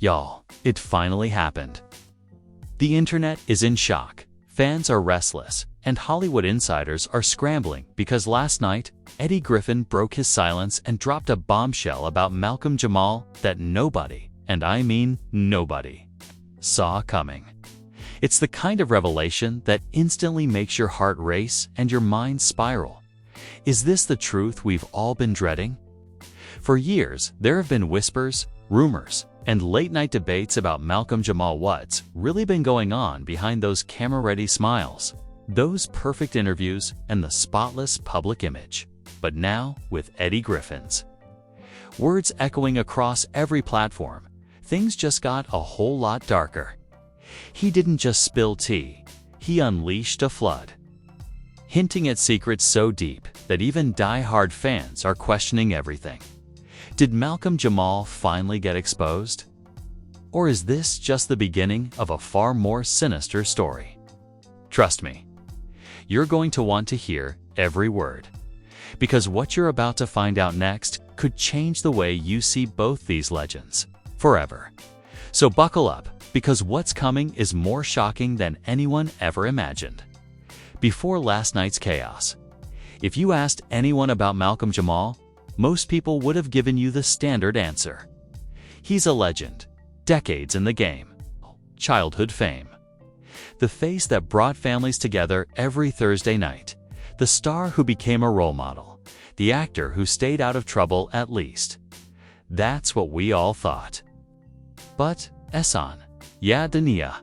Y'all, it finally happened. The internet is in shock, fans are restless, and Hollywood insiders are scrambling because last night, Eddie Griffin broke his silence and dropped a bombshell about Malcolm-Jamal that nobody, and I mean nobody, saw coming. It's the kind of revelation that instantly makes your heart race and your mind spiral. Is this the truth we've all been dreading? For years, there have been whispers, rumors, and late-night debates about Malcolm-Jamal what's really been going on behind those camera-ready smiles, those perfect interviews, and the spotless public image. But now, with Eddie Griffin's words echoing across every platform, things just got a whole lot darker. He didn't just spill tea, he unleashed a flood, hinting at secrets so deep that even die-hard fans are questioning everything. Did Malcolm-Jamal finally get exposed? Or is this just the beginning of a far more sinister story? Trust me, you're going to want to hear every word, because what you're about to find out next could change the way you see both these legends forever. So buckle up, because what's coming is more shocking than anyone ever imagined. Before last night's chaos, if you asked anyone about Malcolm-Jamal, most people would have given you the standard answer. He's a legend, decades in the game, childhood fame, the face that brought families together every Thursday night, the star who became a role model, the actor who stayed out of trouble at least. That's what we all thought. But, Esan, ya dunia,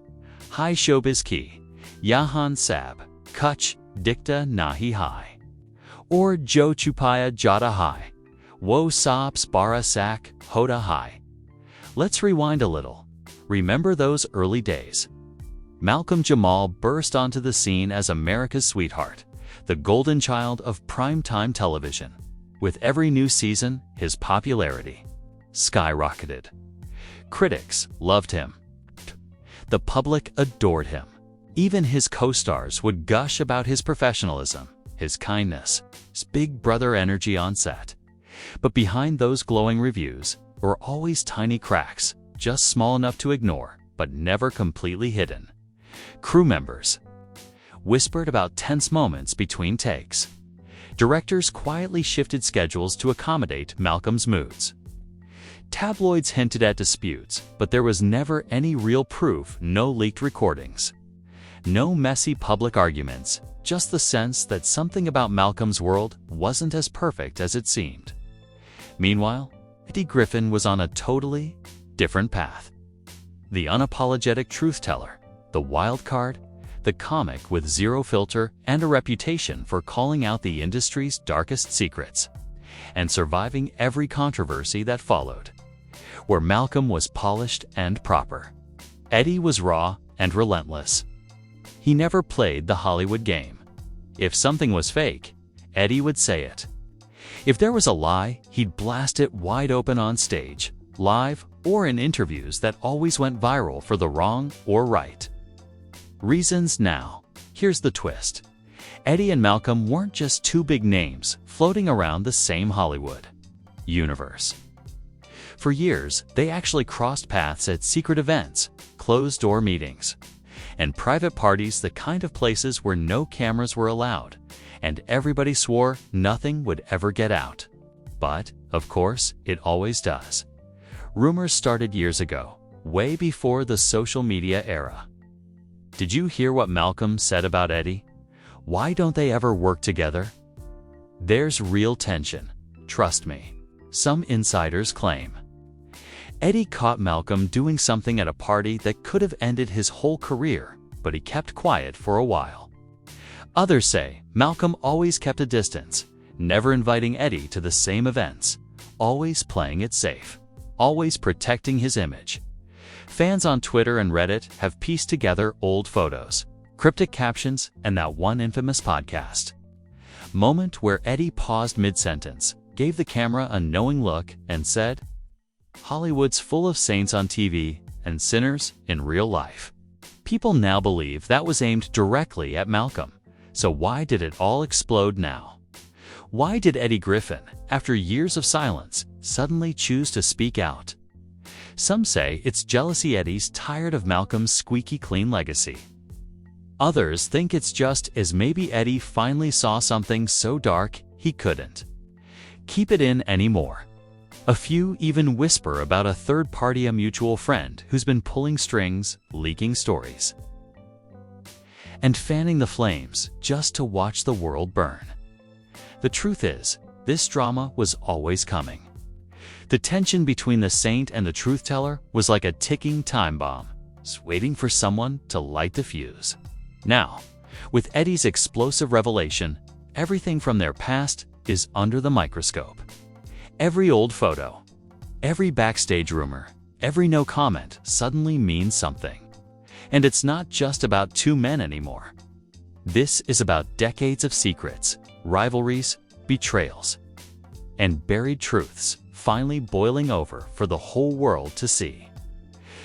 hai showbiz ki, yahan sab, kuch, dikta nahi hai. Or jo chupaya jada hai, wo saab bara sak, hoda hai. Let's rewind a little. Remember those early days? Malcolm-Jamal burst onto the scene as America's sweetheart, the golden child of primetime television. With every new season, his popularity skyrocketed. Critics loved him. The public adored him. Even his co-stars would gush about his professionalism, his kindness, his big brother energy on set. But behind those glowing reviews were always tiny cracks, just small enough to ignore, but never completely hidden. Crew members whispered about tense moments between takes. Directors quietly shifted schedules to accommodate Malcolm's moods. Tabloids hinted at disputes, but there was never any real proof, no leaked recordings. No messy public arguments, just the sense that something about Malcolm's world wasn't as perfect as it seemed. Meanwhile, Eddie Griffin was on a totally different path. The unapologetic truth-teller, the wild card, the comic with zero filter and a reputation for calling out the industry's darkest secrets and surviving every controversy that followed. Where Malcolm was polished and proper, Eddie was raw and relentless. He never played the Hollywood game. If something was fake, Eddie would say it. If there was a lie, he'd blast it wide open on stage, live, or in interviews that always went viral for the wrong or right reasons. Now, here's the twist. Eddie and Malcolm weren't just two big names floating around the same Hollywood universe. For years, they actually crossed paths at secret events, closed-door meetings, and private parties, the kind of places where no cameras were allowed, and everybody swore nothing would ever get out. But, of course, it always does. Rumors started years ago, way before the social media era. Did you hear what Malcolm said about Eddie? Why don't they ever work together? There's real tension, trust me. Some insiders claim Eddie caught Malcolm doing something at a party that could have ended his whole career, but he kept quiet for a while. Others say Malcolm always kept a distance, never inviting Eddie to the same events, always playing it safe, always protecting his image. Fans on Twitter and Reddit have pieced together old photos, cryptic captions, and that one infamous podcast moment where Eddie paused mid-sentence, gave the camera a knowing look, and said, "Hollywood's full of saints on TV and sinners in real life." People now believe that was aimed directly at Malcolm. So why did it all explode now? Why did Eddie Griffin, after years of silence, suddenly choose to speak out? Some say it's jealousy Eddie's tired of Malcolm's squeaky clean legacy. Others think it's just as maybe Eddie finally saw something so dark he couldn't keep it in anymore. A few even whisper about a third party, a mutual friend who's been pulling strings, leaking stories, and fanning the flames just to watch the world burn. The truth is, this drama was always coming. The tension between the saint and the truth-teller was like a ticking time bomb, waiting for someone to light the fuse. Now, with Eddie's explosive revelation, everything from their past is under the microscope. Every old photo, every backstage rumor, every no comment suddenly means something. And it's not just about two men anymore. This is about decades of secrets, rivalries, betrayals, and buried truths finally boiling over for the whole world to see.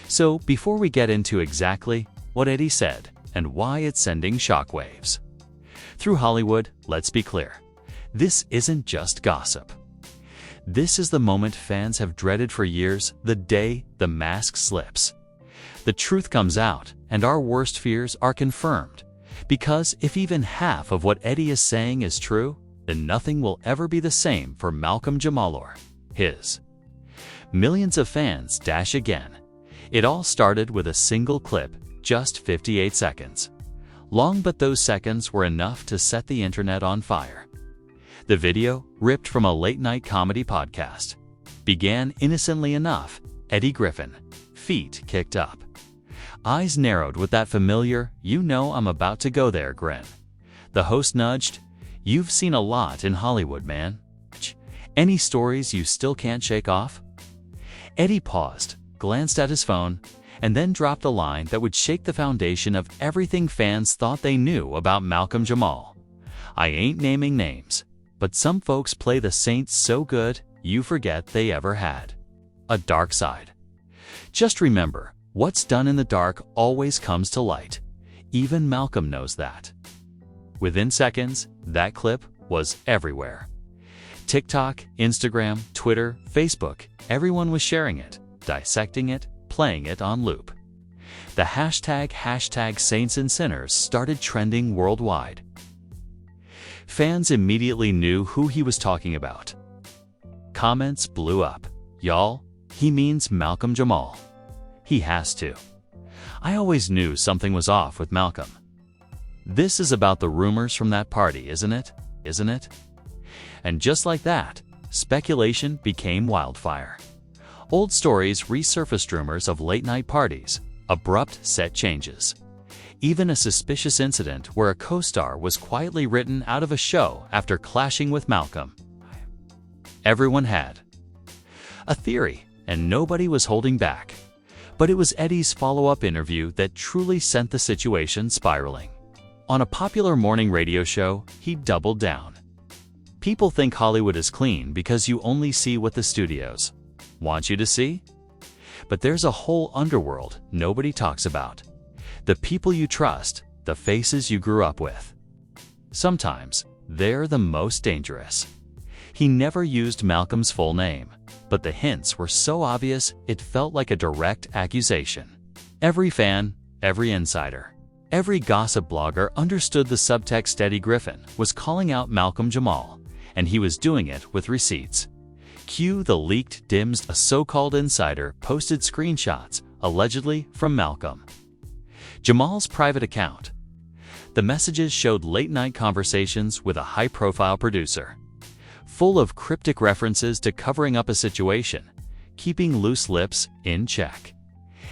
So, before we get into exactly what Eddie said and why it's sending shockwaves through Hollywood, let's be clear. This isn't just gossip. This is the moment fans have dreaded for years, the day the mask slips. The truth comes out, and our worst fears are confirmed. Because if even half of what Eddie is saying is true, then nothing will ever be the same for Malcolm-Jamal Warner. His millions of fans dash again. It all started with a single clip, just 58 seconds long, but those seconds were enough to set the internet on fire. The video, ripped from a late-night comedy podcast, began innocently enough. Eddie Griffin, feet kicked up, eyes narrowed with that familiar "you know I'm about to go there" grin. The host nudged, "You've seen a lot in Hollywood, man. Any stories you still can't shake off?" Eddie paused, glanced at his phone, and then dropped a line that would shake the foundation of everything fans thought they knew about Malcolm-Jamal. "I ain't naming names, but some folks play the saints so good, you forget they ever had a dark side. Just remember, what's done in the dark always comes to light. Even Malcolm knows that." Within seconds, that clip was everywhere. TikTok, Instagram, Twitter, Facebook, everyone was sharing it, dissecting it, playing it on loop. The hashtag Saints and Sinners started trending worldwide. Fans immediately knew who he was talking about. Comments blew up. "Y'all, he means Malcolm-Jamal. He has to. I always knew something was off with Malcolm. This is about the rumors from that party, isn't it? Isn't it?" And just like that, speculation became wildfire. Old stories resurfaced, rumors of late-night parties, abrupt set changes, even a suspicious incident where a co-star was quietly written out of a show after clashing with Malcolm. Everyone had a theory, and nobody was holding back. But it was Eddie's follow-up interview that truly sent the situation spiraling. On a popular morning radio show, he doubled down. "People think Hollywood is clean because you only see what the studios want you to see. But there's a whole underworld nobody talks about. The people you trust, the faces you grew up with. Sometimes, they're the most dangerous." He never used Malcolm's full name, but the hints were so obvious it felt like a direct accusation. Every fan, every insider, every gossip blogger understood the subtext. Eddie Griffin was calling out Malcolm-Jamal, and he was doing it with receipts. Cue the leaked DMs. A so-called insider posted screenshots, allegedly from Malcolm Jamal's private account. The messages showed late-night conversations with a high-profile producer, full of cryptic references to covering up a situation, keeping loose lips in check.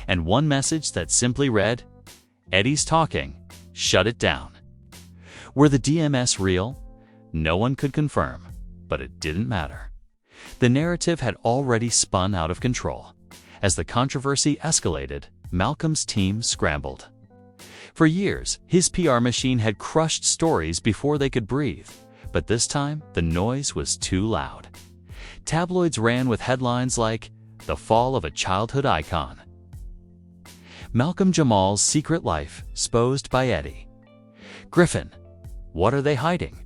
And one message that simply read, "Eddie's talking, shut it down." Were the DMs real? No one could confirm, but it didn't matter. The narrative had already spun out of control. As the controversy escalated, Malcolm's team scrambled. For years, his PR machine had crushed stories before they could breathe, but this time, the noise was too loud. Tabloids ran with headlines like, "The Fall of a Childhood Icon." Malcolm-Jamal's secret life exposed by Eddie Griffin. What are they hiding?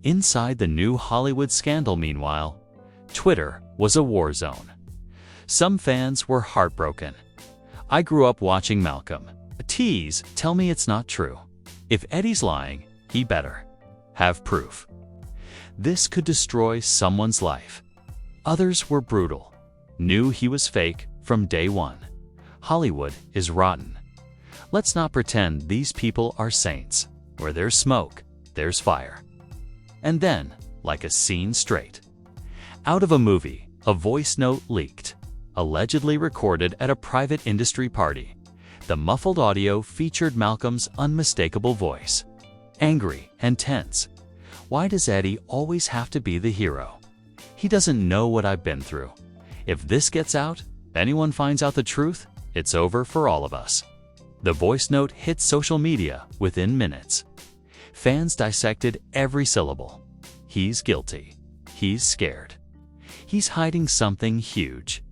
Inside the new Hollywood scandal, meanwhile, Twitter was a war zone. Some fans were heartbroken. I grew up watching Malcolm. Tease, tell me it's not true. If Eddie's lying, he better have proof. This could destroy someone's life. Others were brutal. Knew he was fake from day one. Hollywood is rotten. Let's not pretend these people are saints. Where there's smoke, there's fire. And then, like a scene straight out of a movie, a voice note leaked, allegedly recorded at a private industry party. The muffled audio featured Malcolm's unmistakable voice. Angry and tense. Why does Eddie always have to be the hero? He doesn't know what I've been through. If this gets out, if anyone finds out the truth, it's over for all of us. The voice note hit social media within minutes. Fans dissected every syllable. He's guilty. He's scared. He's hiding something huge.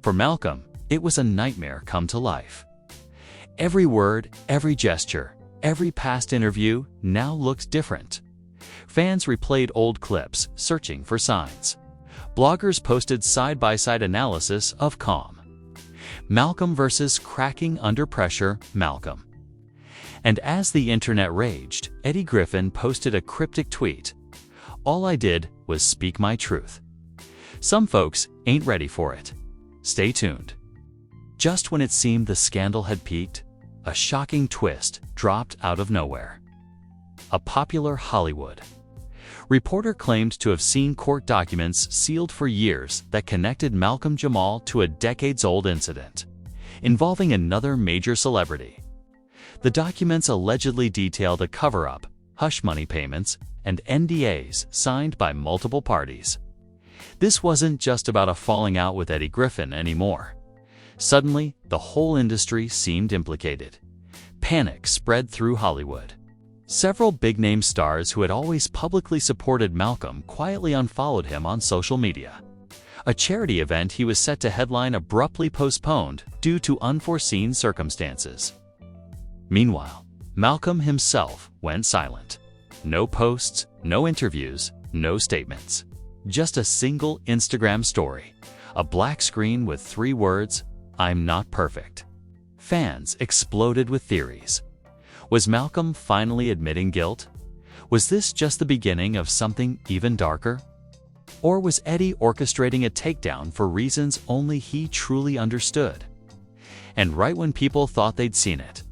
For Malcolm, it was a nightmare come to life. Every word, every gesture, every past interview now looked different. Fans replayed old clips, searching for signs. Bloggers posted side-by-side analysis of calm. Malcolm versus cracking under pressure, Malcolm. And as the internet raged, Eddie Griffin posted a cryptic tweet. All I did was speak my truth. Some folks ain't ready for it. Stay tuned. Just when it seemed the scandal had peaked, a shocking twist dropped out of nowhere. A popular Hollywood reporter claimed to have seen court documents sealed for years that connected Malcolm-Jamal to a decades-old incident involving another major celebrity. The documents allegedly detailed a cover-up, hush money payments, and NDAs signed by multiple parties. This wasn't just about a falling out with Eddie Griffin anymore. Suddenly, the whole industry seemed implicated. Panic spread through Hollywood. Several big-name stars who had always publicly supported Malcolm quietly unfollowed him on social media. A charity event he was set to headline abruptly postponed due to unforeseen circumstances. Meanwhile, Malcolm himself went silent. No posts, no interviews, no statements. Just a single Instagram story. A black screen with 3 words, "I'm not perfect." Fans exploded with theories. Was Malcolm finally admitting guilt? Was this just the beginning of something even darker? Or was Eddie orchestrating a takedown for reasons only he truly understood? And right when people thought they'd seen it,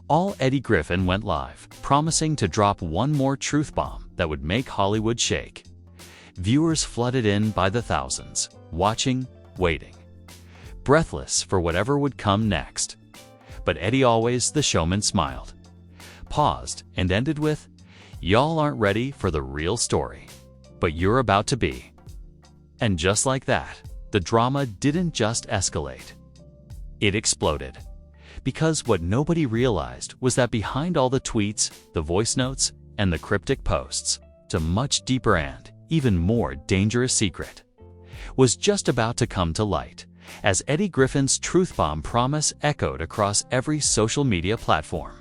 all Eddie Griffin went live, promising to drop one more truth bomb that would make Hollywood shake. Viewers flooded in by the thousands, watching, waiting, breathless for whatever would come next. But Eddie, always the showman, smiled, paused, and ended with, "Y'all aren't ready for the real story, but you're about to be." And just like that, the drama didn't just escalate. It exploded. Because what nobody realized was that behind all the tweets, the voice notes, and the cryptic posts, a much deeper and even more dangerous secret was just about to come to light, as Eddie Griffin's truth bomb promise echoed across every social media platform.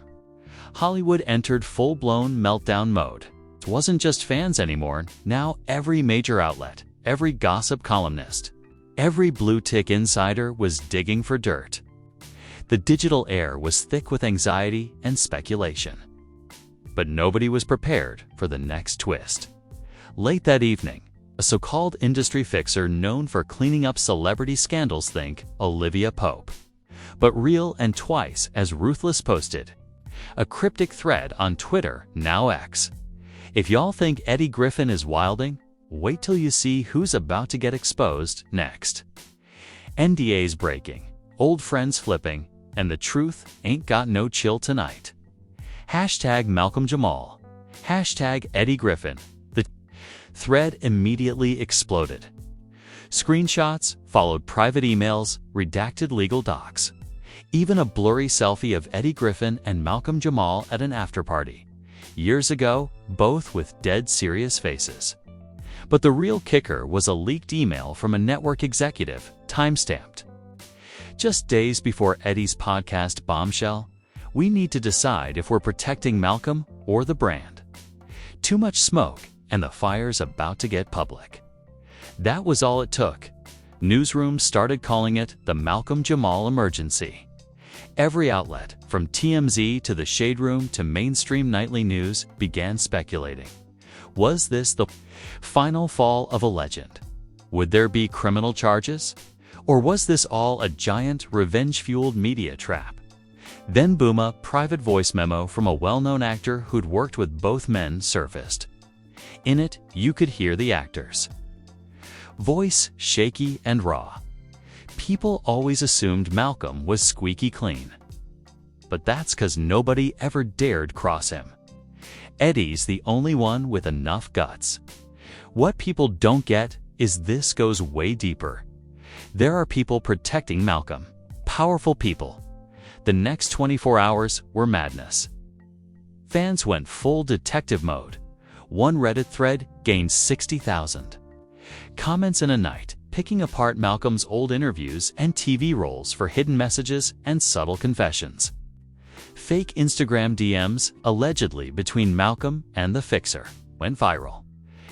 Hollywood entered full-blown meltdown mode. It wasn't just fans anymore. Now every major outlet, every gossip columnist, every blue-tick insider was digging for dirt. The digital air was thick with anxiety and speculation. But nobody was prepared for the next twist. Late that evening, a so-called industry fixer known for cleaning up celebrity scandals, think Olivia Pope, but real and twice as ruthless, posted a cryptic thread on Twitter, now X. "If y'all think Eddie Griffin is wilding, wait till you see who's about to get exposed next. NDAs breaking, old friends flipping, and the truth ain't got no chill tonight. Hashtag Malcolm-Jamal. Hashtag Eddie Griffin." The thread immediately exploded. Screenshots followed private emails, redacted legal docs, even a blurry selfie of Eddie Griffin and Malcolm-Jamal at an afterparty. Years ago, both with dead serious faces. But the real kicker was a leaked email from a network executive, timestamped. Just days before Eddie's podcast bombshell, "We need to decide if we're protecting Malcolm or the brand. Too much smoke, and the fire's about to get public." That was all it took. Newsrooms started calling it the Malcolm-Jamal emergency. Every outlet, from TMZ to the Shade Room to mainstream nightly news, began speculating. Was this the final fall of a legend? Would there be criminal charges? Or was this all a giant, revenge-fueled media trap? Then boom, a private voice memo from a well-known actor who'd worked with both men surfaced. In it, you could hear the actors. Voice shaky and raw. People always assumed Malcolm was squeaky clean. But that's 'cause nobody ever dared cross him. Eddie's the only one with enough guts. What people don't get is this goes way deeper. There are people protecting Malcolm. Powerful people. The next 24 hours were madness. Fans went full detective mode. One Reddit thread gained 60,000 comments in a night, picking apart Malcolm's old interviews and TV roles for hidden messages and subtle confessions. Fake Instagram DMs, allegedly between Malcolm and the Fixer, went viral.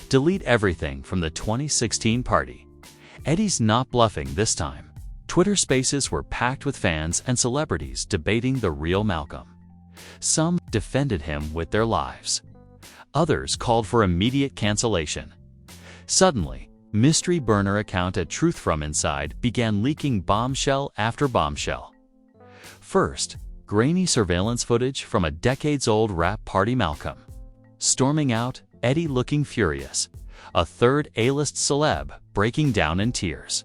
Delete everything from the 2016 party. Eddie's not bluffing this time. Twitter spaces were packed with fans and celebrities debating the real Malcolm. Some defended him with their lives. Others called for immediate cancellation. Suddenly, mystery burner account at Truth From Inside began leaking bombshell after bombshell. First, grainy surveillance footage from a decades-old rap party Malcolm. Storming out, Eddie looking furious. A third A-list celeb breaking down in tears.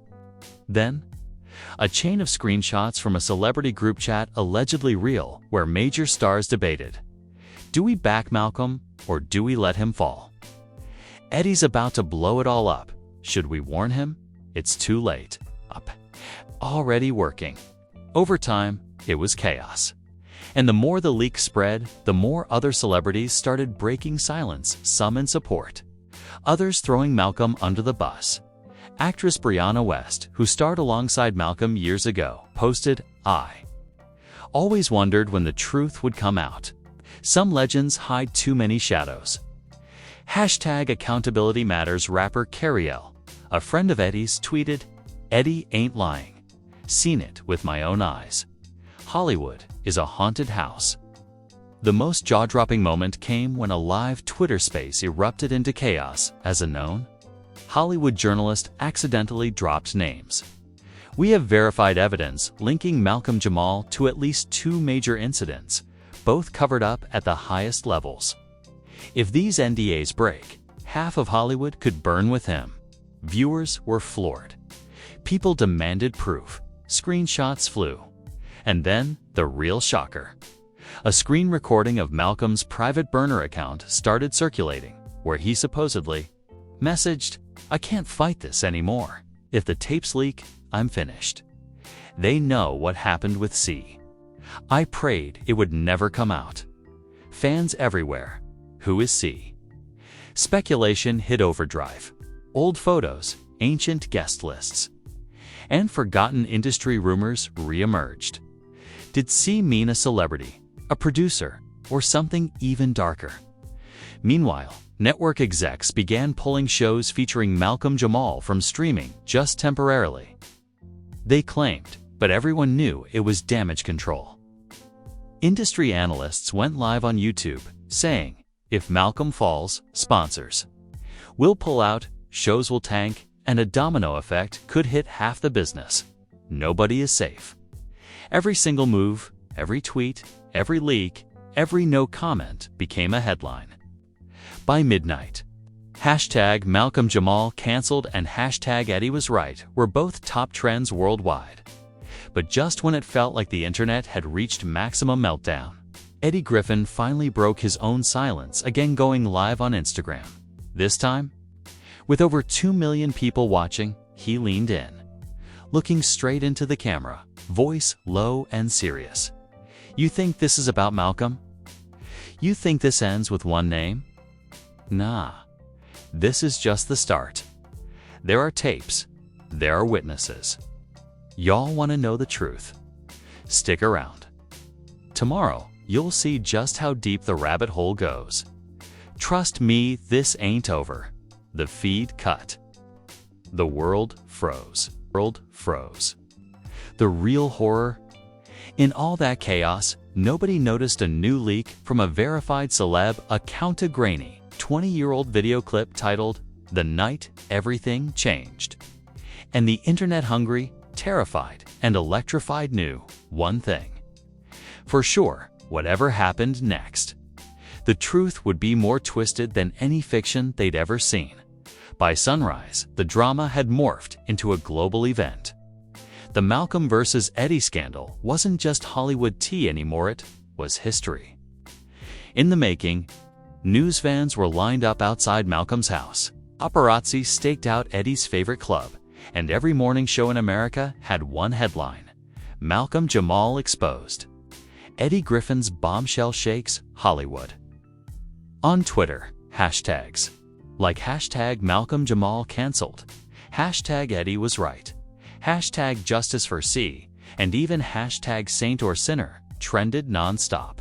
Then, a chain of screenshots from a celebrity group chat allegedly real where major stars debated. Do we back Malcolm or do we let him fall? Eddie's about to blow it all up. Should we warn him? It's too late. Up. Already working. Over time, it was chaos. And the more the leak spread, the more other celebrities started breaking silence, some in support. Others throwing Malcolm under the bus. Actress Brianna West, who starred alongside Malcolm years ago, posted, "I always wondered when the truth would come out. Some legends hide too many shadows." #Accountability Matters rapper Cariel, a friend of Eddie's, tweeted, "Eddie ain't lying. Seen it with my own eyes. Hollywood is a haunted house." The most jaw-dropping moment came when a live Twitter space erupted into chaos as a known Hollywood journalist accidentally dropped names. "We have verified evidence linking Malcolm-Jamal to at least 2 major incidents, both covered up at the highest levels. If these NDAs break, half of Hollywood could burn with him." Viewers were floored. People demanded proof. Screenshots flew. And then, the real shocker. A screen recording of Malcolm's private burner account started circulating, where he supposedly messaged, "I can't fight this anymore. If the tapes leak, I'm finished. They know what happened with C. I prayed it would never come out." Fans everywhere. Who is C? Speculation hit overdrive. Old photos, ancient guest lists, and forgotten industry rumors re-emerged. Did C mean a celebrity, a producer, or something even darker? Meanwhile, network execs began pulling shows featuring Malcolm-Jamal from streaming just temporarily. They claimed, but everyone knew it was damage control. Industry analysts went live on YouTube, saying, "If Malcolm falls, sponsors will pull out, shows will tank, and a domino effect could hit half the business. Nobody is safe." Every single move, every tweet, every leak, every no comment became a headline. By midnight, #Malcolm-Jamal canceled and #Eddie was right were both top trends worldwide. But just when it felt like the internet had reached maximum meltdown, Eddie Griffin finally broke his own silence, again going live on Instagram. This time, with over 2 million people watching, he leaned in, looking straight into the camera, voice low and serious. "You think this is about Malcolm? You think this ends with one name? Nah. This is just the start. There are tapes. There are witnesses. Y'all want to know the truth? Stick around. Tomorrow, you'll see just how deep the rabbit hole goes. Trust me, this ain't over." The feed cut. The world froze. world froze. The real horror? In all that chaos, nobody noticed a new leak from a verified celeb account to grainy 20-year-old video clip titled, "The Night Everything Changed." And the internet-hungry, terrified, and electrified knew one thing. For sure, whatever happened next, the truth would be more twisted than any fiction they'd ever seen. By sunrise, the drama had morphed into a global event. The Malcolm versus Eddie scandal wasn't just Hollywood tea anymore, it was history. In the making, news vans were lined up outside Malcolm's house. Paparazzi staked out Eddie's favorite club, and every morning show in America had one headline: Malcolm-Jamal exposed. Eddie Griffin's bombshell shakes Hollywood. On Twitter, hashtags like hashtag Malcolm-Jamal canceled, hashtag Eddie was right, hashtag justice for C, and even hashtag saint or sinner trended non-stop.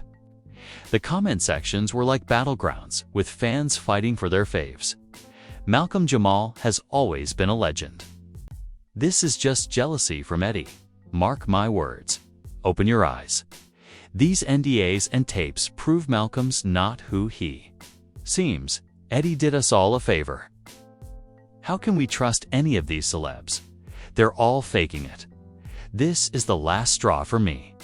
The comment sections were like battlegrounds, with fans fighting for their faves. Malcolm-Jamal has always been a legend. This is just jealousy from Eddie. Mark my words. Open your eyes. These NDAs and tapes prove Malcolm's not who he seems. Eddie did us all a favor. How can we trust any of these celebs? They're all faking it. This is the last straw for me.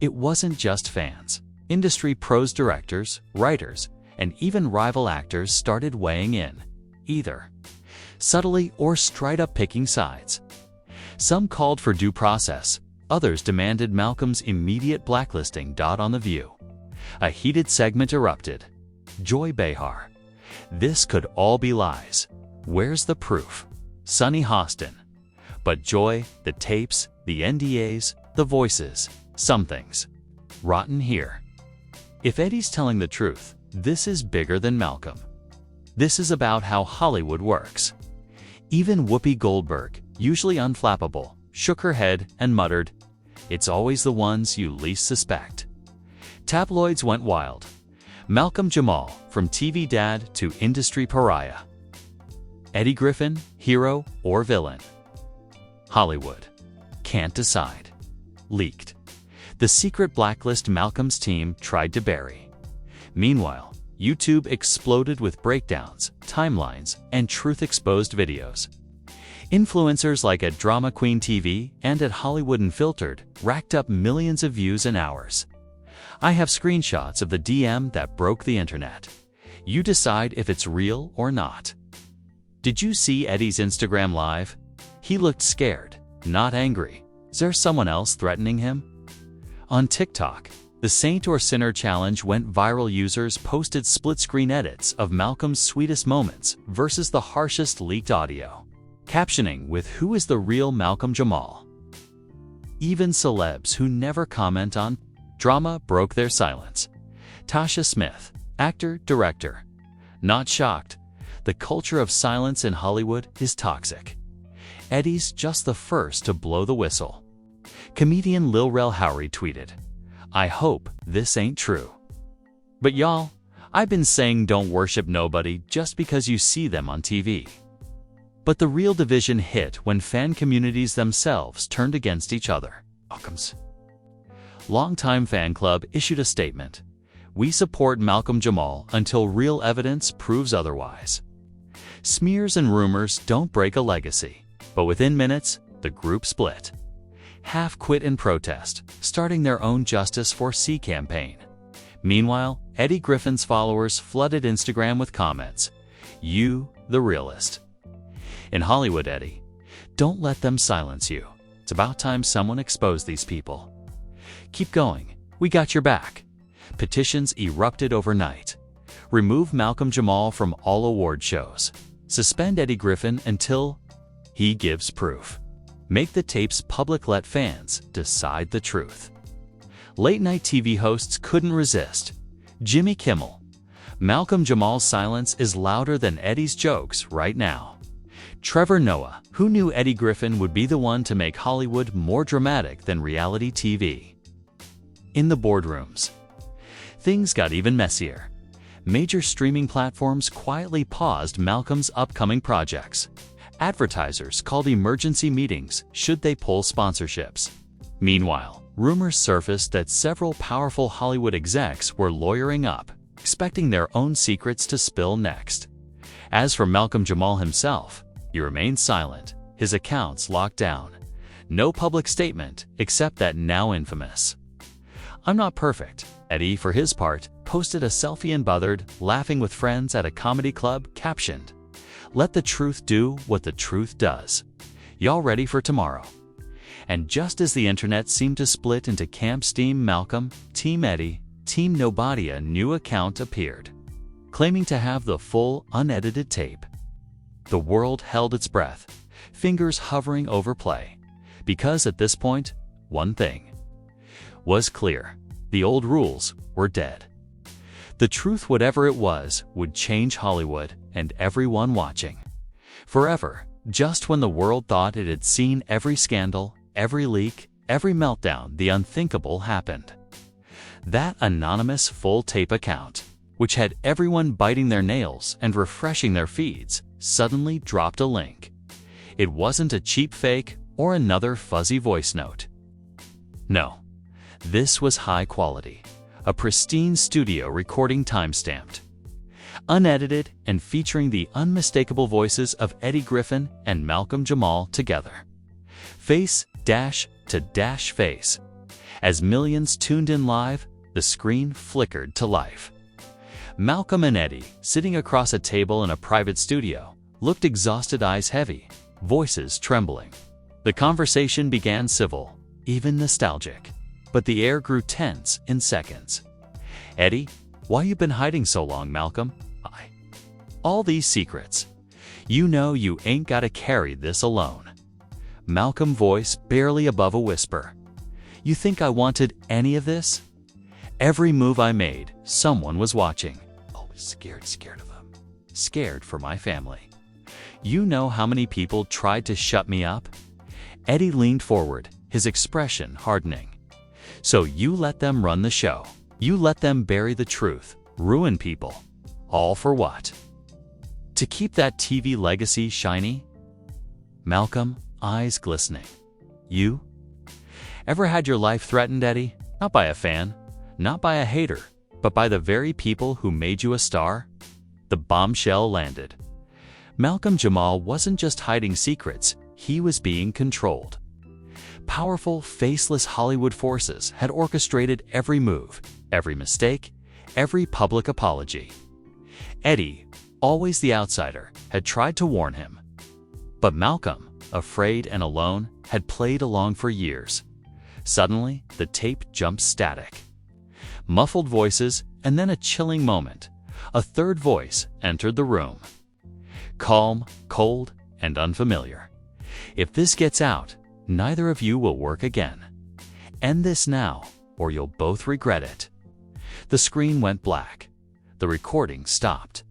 It wasn't just fans. Industry pros, directors, writers, and even rival actors started weighing in, either subtly or straight up picking sides. Some called for due process, others demanded Malcolm's immediate blacklisting. On The View, a heated segment erupted. Joy Behar: "This could all be lies. Where's the proof?" Sunny Hostin: "But Joy, the tapes, the NDAs, the voices, something's rotten here." If Eddie's telling the truth, this is bigger than Malcolm. This is about how Hollywood works. Even Whoopi Goldberg, usually unflappable, shook her head and muttered, "It's always the ones you least suspect." Tabloids went wild. Malcolm-Jamal, from TV dad to industry pariah. Eddie Griffin, hero or villain? Hollywood can't decide. Leaked. The secret blacklist Malcolm's team tried to bury. Meanwhile, YouTube exploded with breakdowns, timelines, and truth-exposed videos. Influencers like at Drama Queen TV and at Hollywood Unfiltered racked up millions of views in hours. I have screenshots of the DM that broke the internet. You decide if it's real or not. Did you see Eddie's Instagram Live? He looked scared, not angry. Is there someone else threatening him? On TikTok, the Saint or Sinner challenge went viral. Users posted split-screen edits of Malcolm's sweetest moments versus the harshest leaked audio, captioning with "Who is the real Malcolm-Jamal?" Even celebs who never comment on drama broke their silence. Tasha Smith, actor, director: "Not shocked. The culture of silence in Hollywood is toxic." Eddie's just the first to blow the whistle. Comedian Lil Rel Howery tweeted, "I hope this ain't true. But y'all, I've been saying don't worship nobody just because you see them on TV." But the real division hit when fan communities themselves turned against each other. Malcolm's longtime fan club issued a statement: "We support Malcolm-Jamal until real evidence proves otherwise." Smears and rumors don't break a legacy, but within minutes, the group split. Half quit in protest, starting their own Justice for C campaign. Meanwhile, Eddie Griffin's followers flooded Instagram with comments: "You, the realist." In Hollywood, Eddie, don't let them silence you. It's about time someone exposed these people. Keep going. We got your back. Petitions erupted overnight. Remove Malcolm-Jamal from all award shows. Suspend Eddie Griffin until he gives proof. Make the tapes public. Let fans decide the truth. Late-night TV hosts couldn't resist. Jimmy Kimmel: "Malcolm-Jamal's silence is louder than Eddie's jokes right now." Trevor Noah: "Who knew Eddie Griffin would be the one to make Hollywood more dramatic than reality TV?" In the boardrooms, things got even messier. Major streaming platforms quietly paused Malcolm's upcoming projects. Advertisers called emergency meetings should they pull sponsorships. Meanwhile, rumors surfaced that several powerful Hollywood execs were lawyering up, expecting their own secrets to spill next. As for Malcolm-Jamal himself, he remained silent, his accounts locked down. No public statement except that now infamous "I'm not perfect." Eddie, for his part, posted a selfie unbothered, laughing with friends at a comedy club, captioned, "Let the truth do what the truth does. Y'all ready for tomorrow?" And just as the internet seemed to split into Camp Team Malcolm, Team Eddie, Team Nobody, a new account appeared, claiming to have the full, unedited tape. The world held its breath, fingers hovering over play, because at this point, one thing was clear: the old rules were dead. The truth, whatever it was, would change Hollywood and everyone watching forever. Just when the world thought it had seen every scandal, every leak, every meltdown, the unthinkable happened. That anonymous full-tape account, which had everyone biting their nails and refreshing their feeds, suddenly dropped a link. It wasn't a cheap fake or another fuzzy voice note. No, this was high quality, a pristine studio recording, time-stamped, unedited, and featuring the unmistakable voices of Eddie Griffin and Malcolm-Jamal together, face to face. As millions tuned in live, the screen flickered to life. Malcolm and Eddie, sitting across a table in a private studio, looked exhausted, eyes heavy, voices trembling. The conversation began civil, even nostalgic, but the air grew tense in seconds. "Eddie, why you been hiding so long, Malcolm? All these secrets. You know you ain't gotta carry this alone." Malcolm, voice barely above a whisper. "You think I wanted any of this? Every move I made, someone was watching. Oh, scared of him. Scared for my family. You know how many people tried to shut me up?" Eddie leaned forward, his expression hardening. "So you let them run the show. You let them bury the truth, ruin people. All for what? To keep that TV legacy shiny?" Malcolm, eyes glistening. "You ever had your life threatened, Eddie? Not by a fan, not by a hater, but by the very people who made you a star?" The bombshell landed. Malcolm-Jamal wasn't just hiding secrets, he was being controlled. Powerful, faceless Hollywood forces had orchestrated every move, every mistake, every public apology. Eddie, always the outsider, had tried to warn him. But Malcolm, afraid and alone, had played along for years. Suddenly, the tape jumped static. Muffled voices, and then a chilling moment. A third voice entered the room. Calm, cold, and unfamiliar. "If this gets out, neither of you will work again. End this now, or you'll both regret it." The screen went black. The recording stopped.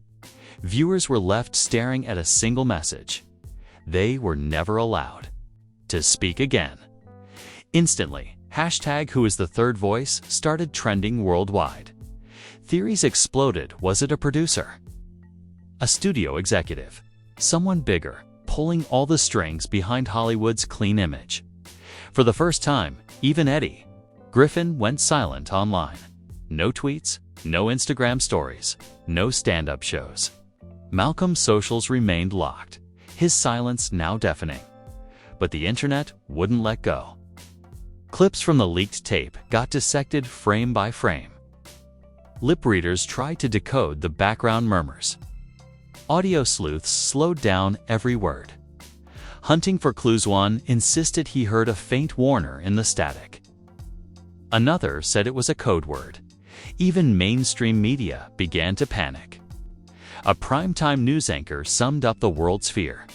Viewers were left staring at a single message. They were never allowed to speak again. Instantly, #WhoIsTheThirdVoice started trending worldwide. Theories exploded. Was it a producer? A studio executive? Someone bigger, pulling all the strings behind Hollywood's clean image? For the first time, even Eddie Griffin went silent online. No tweets, no Instagram stories, no stand-up shows. Malcolm's socials remained locked, his silence now deafening. But the internet wouldn't let go. Clips from the leaked tape got dissected frame by frame. Lip readers tried to decode the background murmurs. Audio sleuths slowed down every word. Hunting for clues, one insisted he heard a faint Warner in the static. Another said it was a code word. Even mainstream media began to panic. A primetime news anchor summed up the world's fear.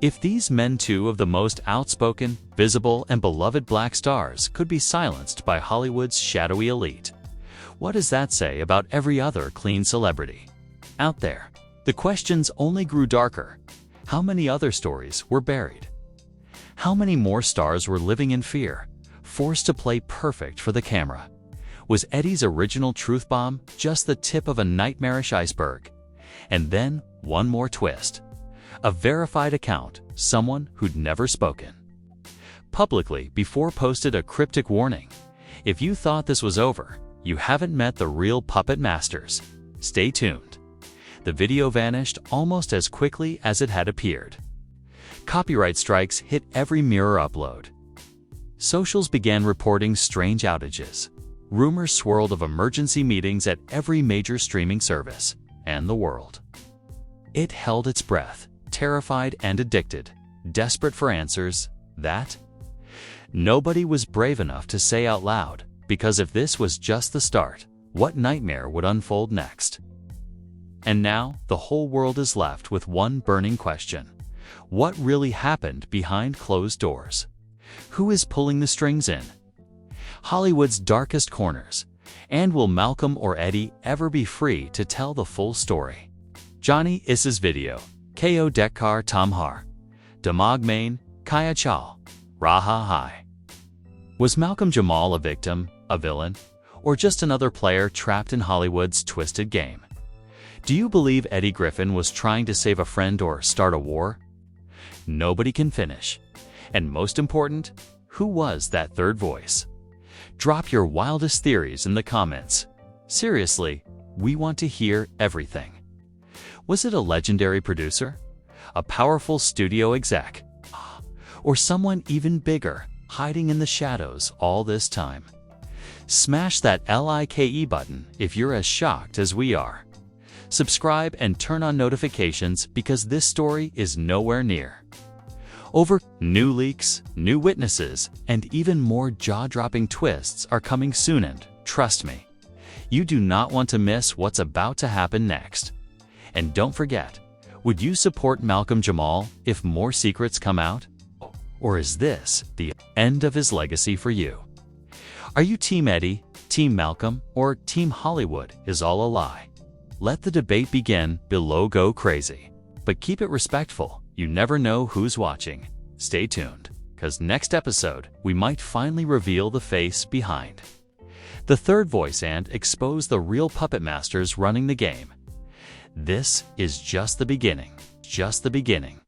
If these men, two of the most outspoken, visible, and beloved black stars, could be silenced by Hollywood's shadowy elite, what does that say about every other clean celebrity out there? The questions only grew darker. How many other stories were buried? How many more stars were living in fear, forced to play perfect for the camera? Was Eddie's original truth bomb just the tip of a nightmarish iceberg? And then, one more twist. A verified account, someone who'd never spoken publicly before posted a cryptic warning. If you thought this was over, you haven't met the real puppet masters. Stay tuned. The video vanished almost as quickly as it had appeared. Copyright strikes hit every mirror upload. Socials began reporting strange outages. Rumors swirled of emergency meetings at every major streaming service, and the world. It held its breath, terrified and addicted, desperate for answers that nobody was brave enough to say out loud, because if this was just the start, what nightmare would unfold next? And now, the whole world is left with one burning question. What really happened behind closed doors? Who is pulling the strings in Hollywood's darkest corners? And will Malcolm or Eddie ever be free to tell the full story? Johnny Issa's video. Ko Dekkar Tamhar. Damag Main, Kaya Chal. Raha Hai. Was Malcolm-Jamal a victim, a villain, or just another player trapped in Hollywood's twisted game? Do you believe Eddie Griffin was trying to save a friend or start a war? Nobody can finish. And most important, who was that third voice? Drop your wildest theories in the comments. Seriously, we want to hear everything. Was it a legendary producer? A powerful studio exec? Or someone even bigger, hiding in the shadows all this time? Smash that like button if you're as shocked as we are. Subscribe and turn on notifications because this story is nowhere near over. New leaks, new witnesses, and even more jaw-dropping twists are coming soon, and trust me, you do not want to miss what's about to happen next. And don't forget, would you support Malcolm-Jamal if more secrets come out? Or is this the end of his legacy for you? Are you Team Eddie, Team Malcolm, or Team Hollywood is all a lie? Let the debate begin below. Go crazy. But keep it respectful. You never know who's watching. Stay tuned, because next episode, we might finally reveal the face behind the third voice and expose the real puppet masters running the game. This is just the beginning. Just the beginning.